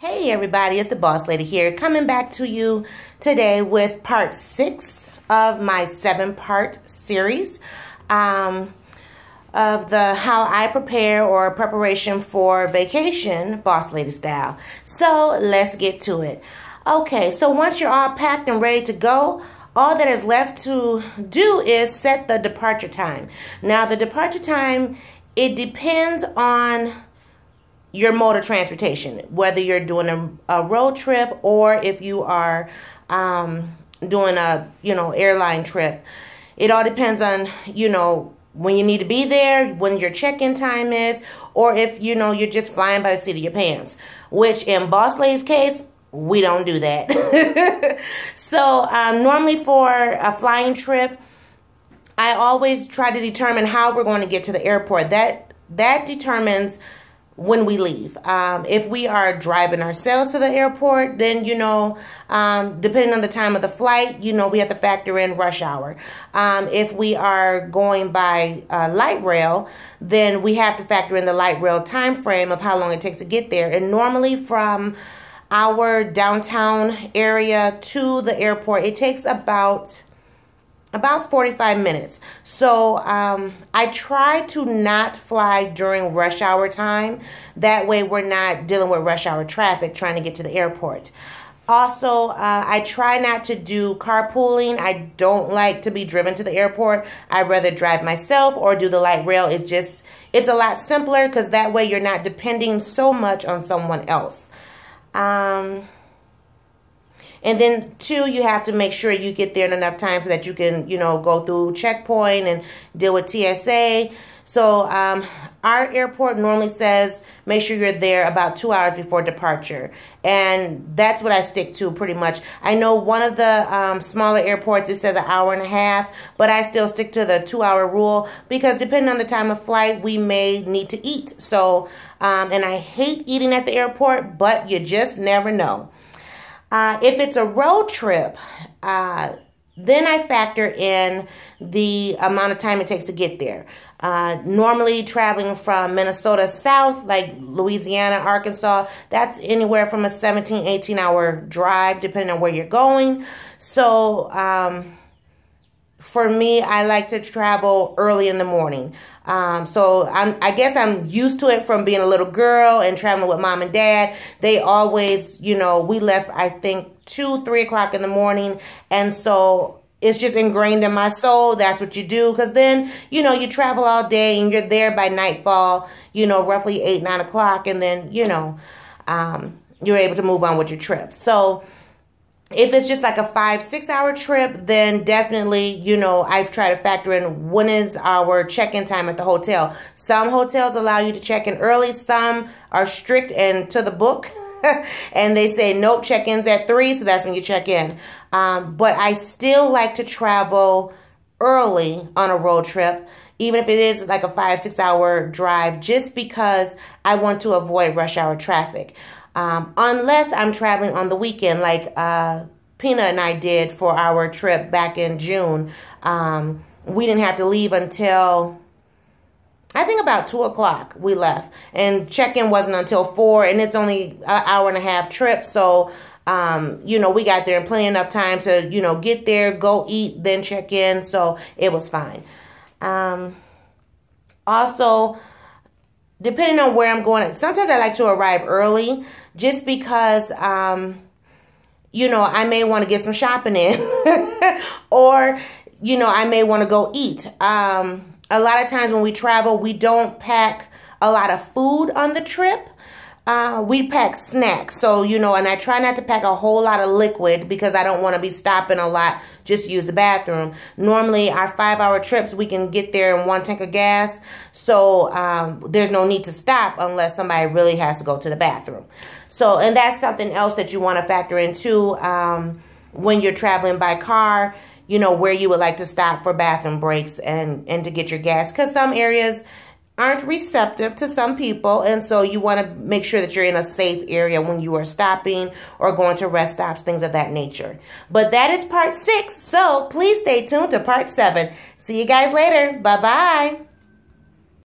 Hey everybody, it's the Boss Lady here, coming back to you today with part 6 of my 7-part series of the how I prepare or preparation for vacation, Boss Lady style. So let's get to it. Okay, so once you're all packed and ready to go, all that is left to do is set the departure time. Now the departure time, it depends on your mode of transportation, whether you're doing a road trip or if you are doing a airline trip. It all depends on when you need to be there, when your check-in time is, or if you're just flying by the seat of your pants, which in Boss Lady's case, we don't do that. So normally for a flying trip, I always try to determine how we're going to get to the airport. That determines when we leave. If we are driving ourselves to the airport, then, depending on the time of the flight, we have to factor in rush hour. If we are going by light rail, then we have to factor in the light rail time frame of how long it takes to get there. And normally from our downtown area to the airport, it takes about 45 minutes. So I try to not fly during rush hour time. That way we're not dealing with rush hour traffic trying to get to the airport. Also, I try not to do carpooling. I don't like to be driven to the airport. I'd rather drive myself or do the light rail. It's a lot simpler because that way you're not depending so much on someone else. And then, 2, you have to make sure you get there in enough time so that you can, go through checkpoint and deal with TSA. So, our airport normally says make sure you're there about 2 hours before departure. And that's what I stick to pretty much. I know one of the smaller airports, it says an hour and a half, but I still stick to the 2-hour rule because depending on the time of flight, we may need to eat. So, and I hate eating at the airport, but you just never know. If it's a road trip, then I factor in the amount of time it takes to get there. Normally traveling from Minnesota south, like Louisiana, Arkansas, that's anywhere from a 17, 18-hour drive, depending on where you're going. So, for me, I like to travel early in the morning. So I guess I'm used to it from being a little girl and traveling with mom and dad. They always, we left, I think, 2, 3 o'clock in the morning. And so it's just ingrained in my soul. That's what you do. Because then, you travel all day and you're there by nightfall, roughly 8, 9 o'clock. And then, you're able to move on with your trip. So if it's just like a 5, 6 hour trip, then definitely, I've tried to factor in when is our check-in time at the hotel. Some hotels allow you to check in early. Some are strict and to the book. And they say, nope, check-in's at 3, so that's when you check in. But I still like to travel early on a road trip, even if it is like a 5, 6 hour drive, just because I want to avoid rush hour traffic. Unless I'm traveling on the weekend, like Pina and I did for our trip back in June. We didn't have to leave until, I think, about 2 o'clock we left. And check-in wasn't until 4, and it's only an hour and a half trip. So, we got there in plenty enough time to, get there, go eat, then check in. So it was fine. Also, depending on where I'm going, sometimes I like to arrive early just because, I may want to get some shopping in or, I may want to go eat. A lot of times when we travel, we don't pack a lot of food on the trip. We pack snacks. So, and I try not to pack a whole lot of liquid because I don't want to be stopping a lot just to use the bathroom. Normally, our 5-hour trips, we can get there in 1 tank of gas. So, there's no need to stop unless somebody really has to go to the bathroom. So, and that's something else that you want to factor in too when you're traveling by car, where you would like to stop for bathroom breaks and to get your gas. Because some areas aren't receptive to some people, and so you want to make sure that you're in a safe area when you are stopping or going to rest stops, things of that nature. But that is part 6, so please stay tuned to part 7. See you guys later. Bye-bye.